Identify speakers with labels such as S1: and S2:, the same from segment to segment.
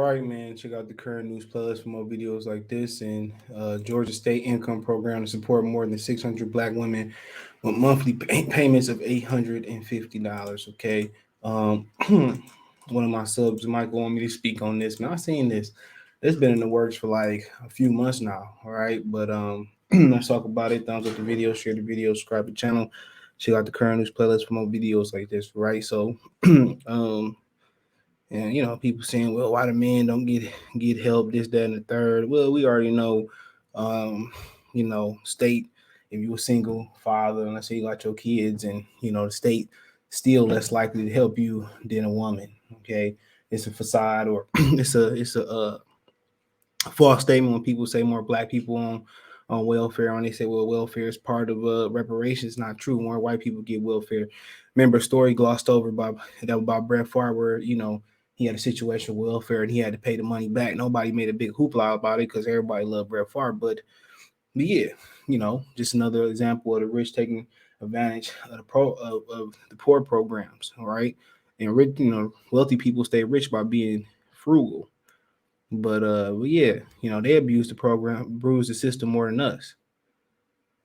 S1: right, man. Check out the current news playlist for more videos like this. And Georgia State Income Program to support more than 600 Black women with monthly payments of $850. Okay. Um, one of my subs might want me to speak on this. Man, I've seen this. It's been in the works for like a few months now. All right. But let's talk about it. Thumbs up the video, share the video, subscribe to the channel. Check out the current news playlist for more videos like this. Right. So, and people saying, well, why the men don't get help, this, that, and the third. Well, we already know, state, if you're a single father, and let's say you got your kids, and the state still less likely to help you than a woman. Okay, it's a facade, or it's a false statement when people say more Black people on welfare, and they say, well, welfare is part of reparations. Not true. More white people get welfare. Remember a story glossed over about Brett Favre, where he had a situation with welfare and he had to pay the money back. Nobody made a big hoopla about it because everybody loved Brett Favre. But yeah, just another example of the rich taking advantage of of the poor programs. All right, and rich, wealthy people stay rich by being frugal. But yeah, they abuse the program, bruise the system more than us,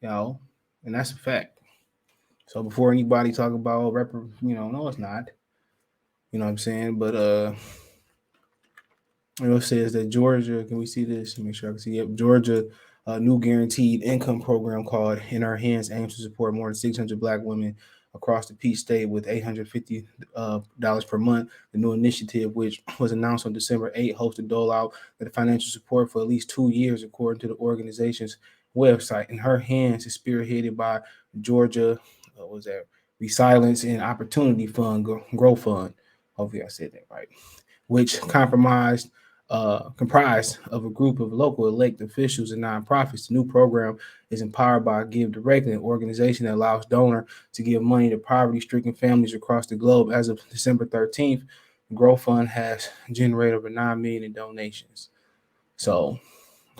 S1: you know, and that's a fact. So before anybody talk about no, it's not. You know what I'm saying? But it says that Georgia. Can we see this? Make sure I can see. Yep, Georgia. New guaranteed income program called In Our Hands aims to support more than 600 Black women across the Peach State with $850 per month. The new initiative, which was announced on December 8th, hopes to dole out the financial support for at least 2 years, according to the organization's website. In Her Hands is spearheaded by Georgia, what was that? Resilience and Opportunity Fund, Growth Fund. Hopefully, I said that right. Which comprised of a group of local elected officials and nonprofits. The new program is empowered by Give Directly, an organization that allows donors to give money to poverty-stricken families across the globe. As of December 13th, the Growth Fund has generated over $9 million in donations. So,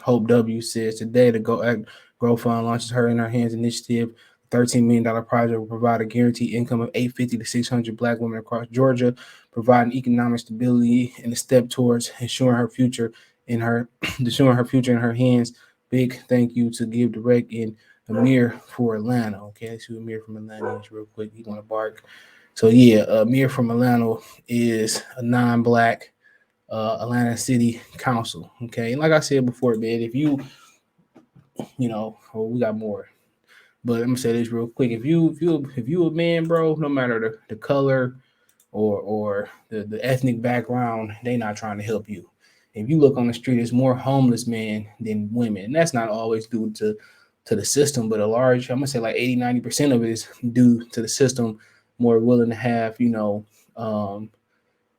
S1: Hope W says today the Growth Fund launches Her In Her Hands initiative. $13 million project will provide a guaranteed income of $850 to 600 Black women across Georgia, providing economic stability and a step towards ensuring her future in her ensuring her future in her hands. Big thank you to Give Direct and Amir for Atlanta. Okay, let's see what Amir from Atlanta is real quick. You want to bark? So yeah, Amir from Atlanta is a non-Black Atlanta City Council. Okay, and like I said before, man, if we got more. But I'm gonna say this real quick: if you a man, bro, no matter the color or the ethnic background, they not trying to help you. If you look on the street, there's more homeless men than women, and that's not always due to the system, but I'm gonna say like 80-90% of it is due to the system more willing to have um,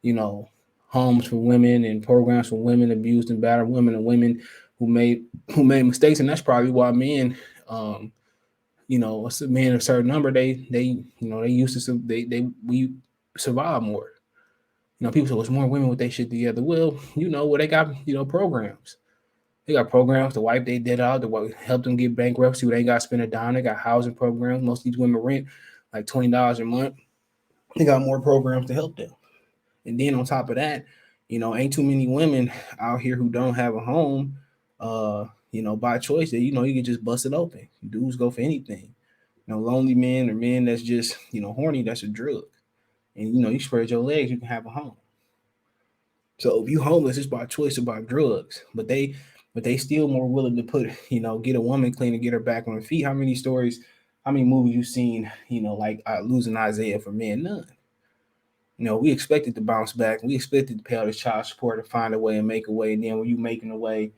S1: you know homes for women and programs for women, abused and battered women, and women who made mistakes, and that's probably why men. A man of a certain number, they used to we survive more. People say, "Well, it's more women with their shit together." Well, they got programs. They got programs to wipe their debt out, to help them get bankruptcy. Where they got to spend a dime. They got housing programs. Most of these women rent like $20 a month. They got more programs to help them. And then on top of that, ain't too many women out here who don't have a home. By choice, that you can just bust it open. Dudes go for anything. Lonely men or men that's just horny, that's a drug. And you spread your legs, you can have a home. So if you homeless, it's by choice about drugs. But they still more willing to get a woman clean and get her back on her feet. How many movies you seen, like losing Isaiah for men? None. We expected to bounce back. We expected to pay all this child support and find a way and make a way. And then when you making a way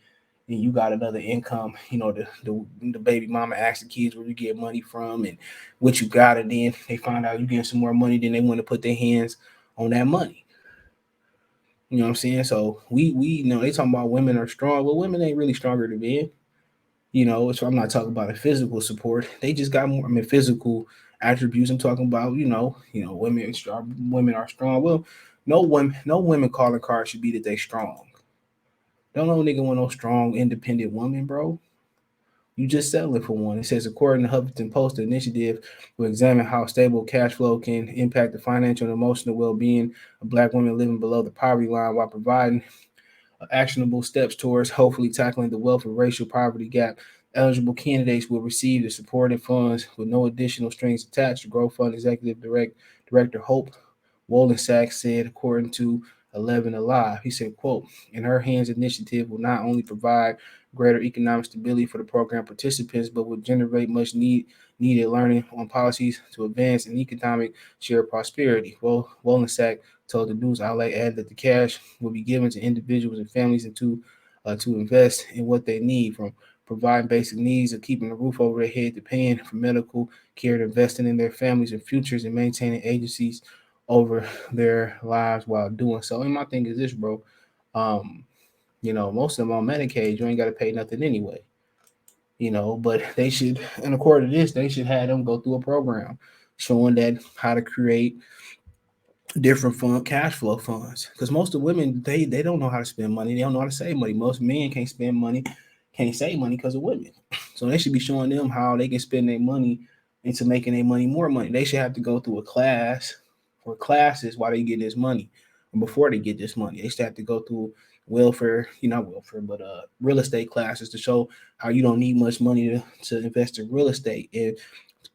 S1: and you got another income, the baby mama asks the kids where you get money from and what you got, and then they find out you getting some more money, then they want to put their hands on that money. You know what I'm saying? So we they talking about women are strong. Well, women ain't really stronger than men. So I'm not talking about a physical support. They just got more. Physical attributes. I'm talking about women are strong. Well, no women calling card should be that they strong. Don't no nigga want no strong, independent woman, bro. You just settling for one. It says, according to Huffington Post, the initiative will examine how stable cash flow can impact the financial and emotional well-being of Black women living below the poverty line while providing actionable steps towards hopefully tackling the wealth and racial poverty gap. Eligible candidates will receive the supported funds with no additional strings attached. The Growth Fund Executive Director Hope Wolensack said, according to 11 Alive. He said, quote, "In her hands initiative will not only provide greater economic stability for the program participants, but will generate much needed learning on policies to advance an economic shared prosperity." Well, Wolensack told the news outlet added that the cash will be given to individuals and families and to invest in what they need, from providing basic needs of keeping a roof over their head to paying for medical care to investing in their families and futures and maintaining agencies over their lives while doing so. And my thing is this, bro. Um, most of them on Medicaid, you ain't got to pay nothing anyway. But they should, and according to this, they should have them go through a program showing that how to create different cash flow funds, because most of the women they don't know how to spend money, they don't know how to save money. Most men can't spend money, can't save money because of women. So they should be showing them how they can spend their money into making their money more money. They should have to go through a class or classes while they get this money, and before they get this money they should have to go through welfare, not welfare, but real estate classes to show how you don't need much money to invest in real estate, and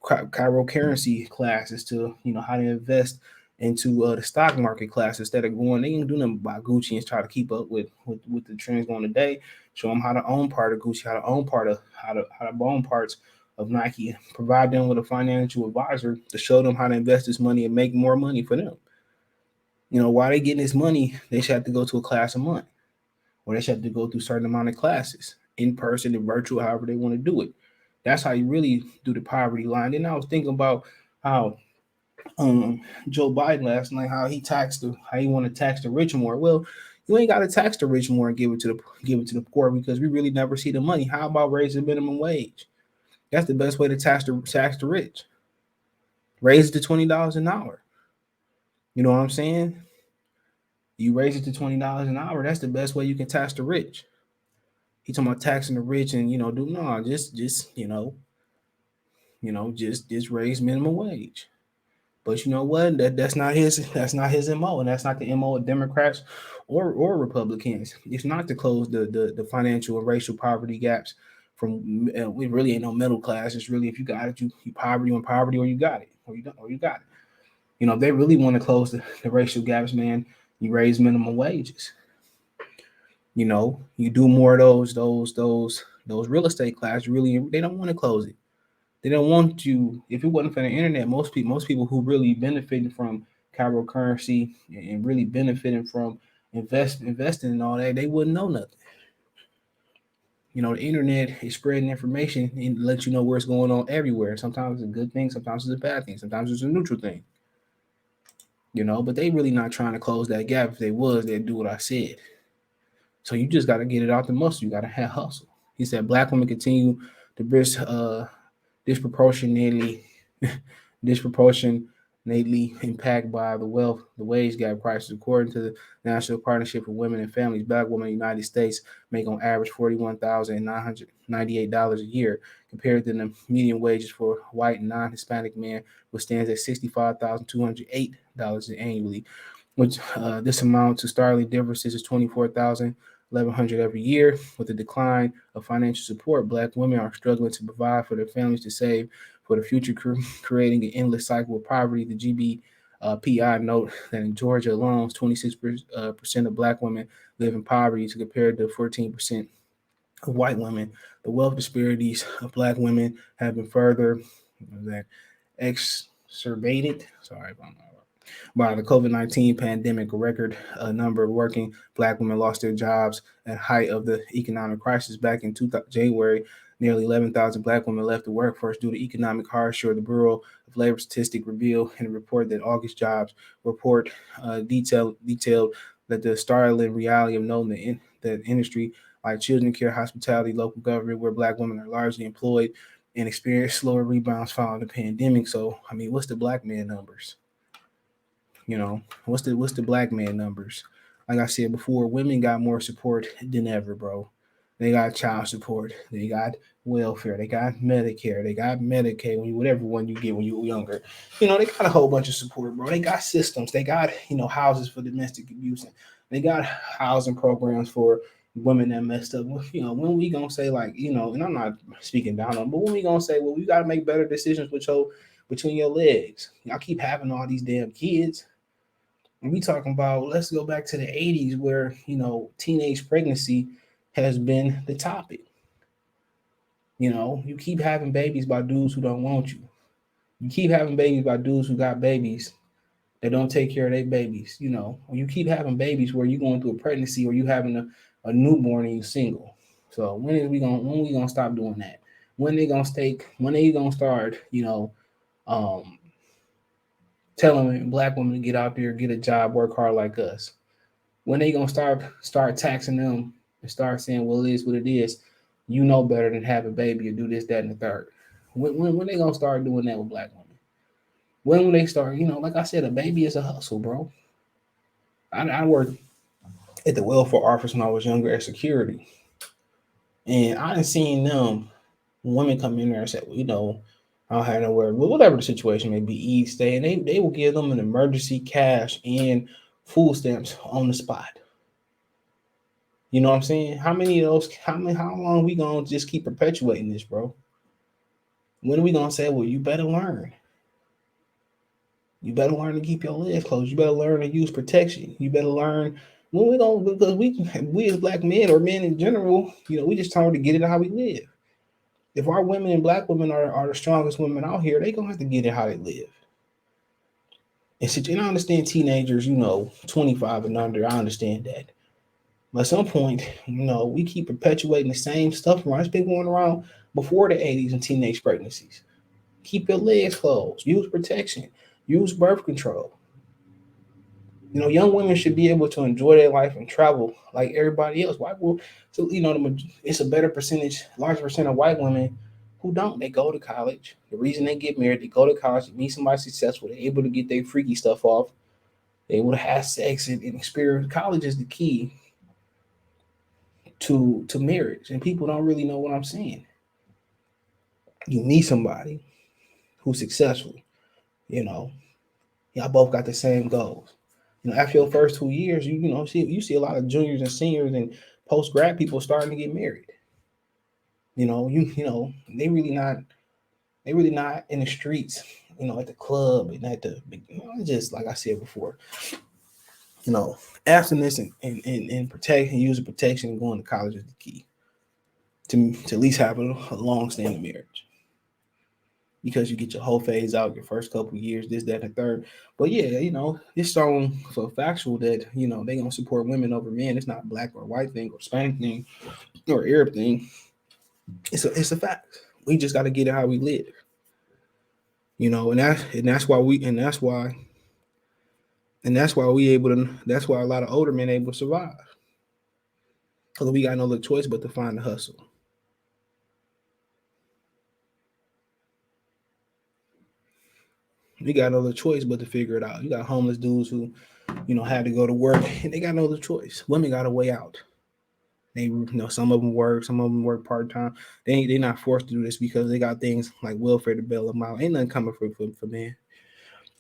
S1: cryptocurrency classes to how to invest into the stock market class instead of going. They ain't do nothing by Gucci and try to keep up with the trends going today. Show them how to own part of Gucci, how to own part of how to own parts of Nike. Provide them with a financial advisor to show them how to invest this money and make more money for them. While they getting this money, they should have to go to a class a month, or they should have to go through a certain amount of classes, in person and virtual, however they want to do it. That's how you really do the poverty line. Then I was thinking about how um Joe Biden last night, how he want to tax the rich more. Well, you ain't got to tax the rich more and give it to the poor, because we really never see the money. How about raising minimum wage? That's the best way to tax the rich. Raise it to $20 an hour. You know what I'm saying? You raise it to $20 an hour. That's the best way you can tax the rich. He talking about taxing the rich and do no, just just raise minimum wage. But you know what? That's not his MO, and that's not the MO of Democrats or Republicans. It's not to close the financial and racial poverty gaps. From we really ain't no middle class. It's really, if you got it, you poverty on poverty, or you got it, or you got it. If they really want to close the racial gaps, man, you raise minimum wages. You do more of those real estate classes. Really, they don't want to close it. They don't want you. If it wasn't for the internet, most people who really benefiting from cryptocurrency and really benefiting from investing and all that, they wouldn't know nothing. The internet is spreading information and lets you know what's going on everywhere. Sometimes it's a good thing, sometimes it's a bad thing, sometimes it's a neutral thing. But they really not trying to close that gap. If they was, they'd do what I said. So you just got to get it out the muscle. You got to have hustle. He said black women continue to disproportionately disproportionately impacted by the wage gap crisis. According to the National Partnership for Women and Families, black women in the United States make on average $41,998 a year, compared to the median wages for white and non-Hispanic men, which stands at $65,208 annually. Which this amount to startling differences is 24,000 1100 every year. With the decline of financial support, black women are struggling to provide for their families to save for the future, creating an endless cycle of poverty. The GBPI note that in Georgia alone, 26% of black women live in poverty, to compare to 14% of white women. The wealth disparities of black women have been further exacerbated. Sorry if I'm not by the COVID-19 pandemic. A record number of working black women lost their jobs at height of the economic crisis back in January. Nearly 11,000 black women left the workforce due to economic hardship. The Bureau of Labor Statistics revealed in a report that August jobs report detailed that the startling reality of knowing that industry like children care, hospitality, local government, where black women are largely employed, and experience slower rebounds following the pandemic. So, I mean, what's the black man numbers? What's the black man numbers? Like I said before, women got more support than ever, bro. They got child support, they got welfare, they got Medicare, they got Medicaid, whatever one you get when you were younger. They got a whole bunch of support, bro. They got systems, they got houses for domestic abuse. They got housing programs for women that messed up. When we gonna say like, and I'm not speaking down on, but when we gonna say, well, we gotta make better decisions with your between your legs. Y'all keep having all these damn kids. And we talking about let's go back to the 80s where, teenage pregnancy has been the topic. You keep having babies by dudes who don't want you. You keep having babies by dudes who got babies that don't take care of their babies. Or you keep having babies where you're going through a pregnancy or you having a newborn and you're single. So when we gonna stop doing that? When they gonna start, um, telling black women to get out there, get a job, work hard like us? When they gonna start taxing them and start saying, well, it is what it is. You know better than have a baby or do this, that, and the third. When they gonna start doing that with black women? When will they start? Like I said, a baby is a hustle, bro. I worked at the welfare office when I was younger as security, and I didn't seen them women come in there and say, well, I don't have nowhere, whatever the situation may be, eat, stay, and they will give them an emergency cash and food stamps on the spot. You know what I'm saying? How many of those? How long are we gonna just keep perpetuating this, bro? When are we gonna say, well, you better learn? You better learn to keep your legs closed. You better learn to use protection. You better learn when we don't because we as black men or men in general, we just trying to get it how we live. If our women and black women are the strongest women out here, they gonna have to get it how they live. And I understand teenagers, 25 and under. I understand that. But at some point, we keep perpetuating the same stuff around. It's been going around before the 80s and teenage pregnancies. Keep your legs closed. Use protection. Use birth control. Young women should be able to enjoy their life and travel like everybody else. Why will so it's a better percentage, larger percent of white women who don't. They go to college. The reason they get married, they go to college, they meet somebody successful, they're able to get their freaky stuff off, they're able to have sex and experience. College is the key to marriage, and people don't really know what I'm saying. You meet somebody who's successful, you know, y'all both got the same goals. After your first 2 years, you see a lot of juniors and seniors and post grad people starting to get married. They really not in the streets, at the club and at the just like I said before, you know, abstinence and protect and using protection and going to college is the key to at least have a long standing marriage. Because you get your whole phase out your first couple of years, this, that, and the third. But yeah, it's shown for factual that they gonna support women over men. It's not black or white thing or Spanish thing or Arab thing. It's a fact. We just got to get it how we live. That's why a lot of older men able to survive because we got no other choice but to find the hustle. We got no other choice but to figure it out. You got homeless dudes who had to go to work and they got no other choice. Women got a way out. Some of them work part time. They're not forced to do this because they got things like welfare to bail them out. Ain't nothing coming for men.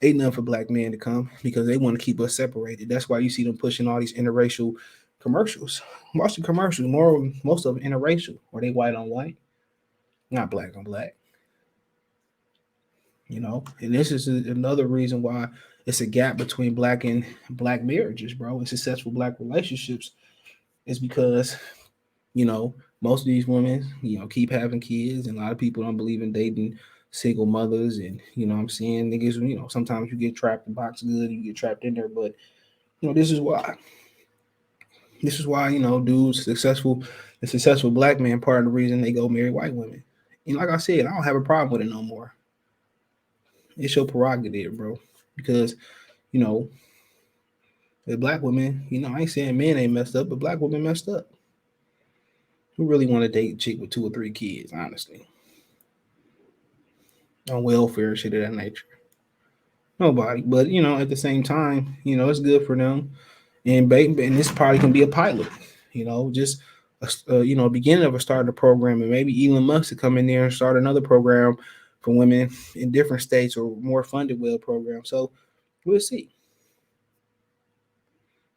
S1: Ain't nothing for black men to come because they want to keep us separated. That's why you see them pushing all these interracial commercials. Watch the commercials. Most of them interracial, or they white on white, not black on black. And this is another reason why it's a gap between black and black marriages, bro, and successful black relationships is because you know most of these women keep having kids, and a lot of people don't believe in dating single mothers, and what I'm saying, niggas, sometimes you get trapped in box good, you get trapped in there, but this is why dudes the successful black man, part of the reason they go marry white women. And like I said, I don't have a problem with it no more. It's your prerogative, bro. Because, you know, the black women, I ain't saying men ain't messed up, but black women messed up. Who really want to date a chick with 2 or 3 kids, honestly? On welfare, shit of that nature. Nobody. But, at the same time, it's good for them. And this probably can be a pilot, just beginning of a starting program, and maybe Elon Musk to come in there and start another program for women in different states or more funded well programs. So we'll see.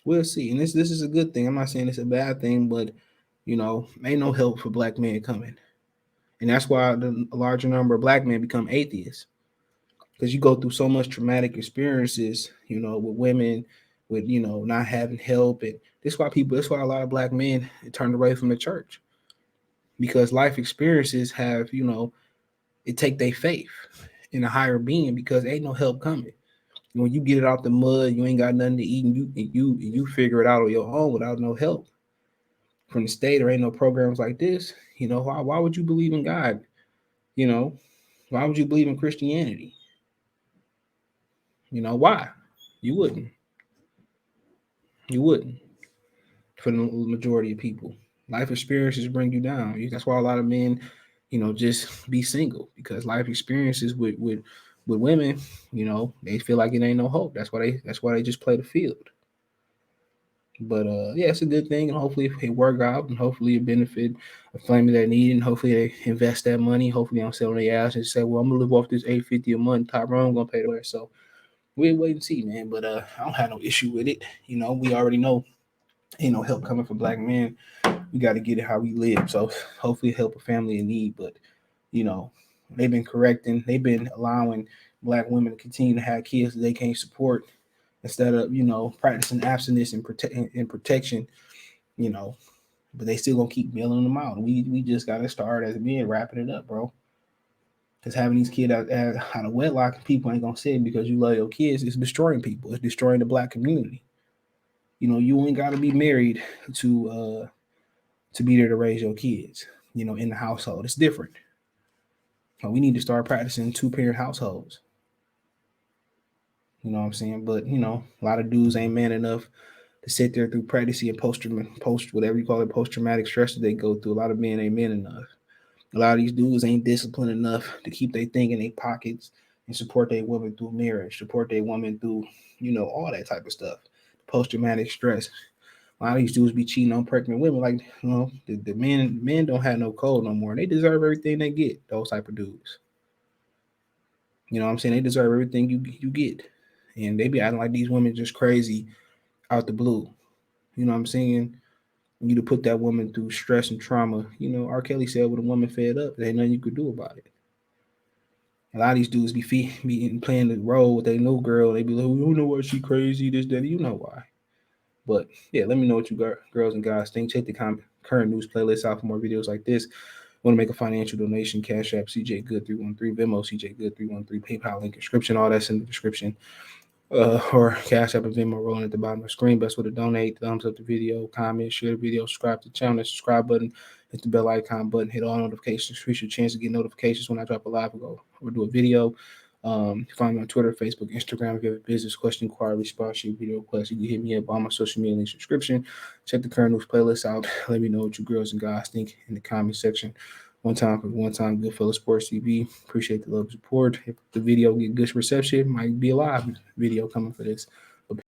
S1: We'll see. And this is a good thing. I'm not saying it's a bad thing, but ain't no help for black men coming. And that's why the larger number of black men become atheists. Because you go through so much traumatic experiences, with women, with not having help, and that's why a lot of black men turned away from the church, because life experiences have it take their faith in a higher being, because ain't no help coming. When you get it out the mud, you ain't got nothing to eat, and you figure it out on your own without no help from the state, or ain't no programs like this. Why would you believe in God? You know, why would you believe in Christianity? Why? You wouldn't. You wouldn't. For the majority of people, life experiences bring you down. That's why a lot of men, just be single, because life experiences with women, they feel like it ain't no hope. That's why they just play the field. But yeah, it's a good thing, and hopefully it work out, and hopefully it benefit a family that need it, and hopefully they invest that money. Hopefully they don't sell their ass and say, "Well, I'm gonna live off this $850 a month. Tyrone gonna pay the rest." So we'll wait and see, man. But I don't have no issue with it. We already know ain't no help coming for black men. We got to get it how we live. So hopefully help a family in need. But you know, they've been allowing black women to continue to have kids that they can't support, instead of practicing abstinence and protection. You know, but they still gonna keep mailing them out. We just gotta start as men wrapping it up, bro. Because having these kids out of wedlock, people ain't gonna say it because you love your kids. It's destroying people. It's destroying the black community. You ain't gotta be married to be there to raise your kids. In the household, it's different. We need to start practicing two-parent households. You know what I'm saying? But a lot of dudes ain't man enough to sit there through pregnancy and post whatever you call it, post traumatic stress that they go through. A lot of men ain't men enough. A lot of these dudes ain't disciplined enough to keep their thing in their pockets and support their woman through marriage, support their woman through all that type of stuff. Post traumatic stress. A lot of these dudes be cheating on pregnant women. Like, the men don't have no code no more. They deserve everything they get. Those type of dudes. You know what I'm saying? They deserve everything you get. And they be acting like these women just crazy out the blue. You know what I'm saying? You to put that woman through stress and trauma. R. Kelly said, "With a woman fed up, there ain't nothing you could do about it." A lot of these dudes be playing the role with their new girl. They be like, "Oh, you know why she crazy? This, that." You know why. But yeah, let me know what you girls and guys think. Check the current news playlist out for more videos like this. Want to make a financial donation? Cash App CJ Good 313, Venmo CJ Good 313, PayPal link description. All that's in the description. Or Cash App and Venmo rolling at the bottom of the screen. Best way to donate. Thumbs up the video, comment, share the video, subscribe to the channel. That subscribe button, hit the bell icon button, hit all notifications. Increase your chance to get notifications when I drop a live or do a video. Find me on Twitter, Facebook, Instagram. If you have a business question, inquiry, response, video request, you can hit me up on my social media link subscription. Check the current news playlist out. Let me know what you girls and guys think in the comment section. One time for one time, Goodfellas Sports TV. Appreciate the love and support. If the video get good reception, might be a live video coming for this.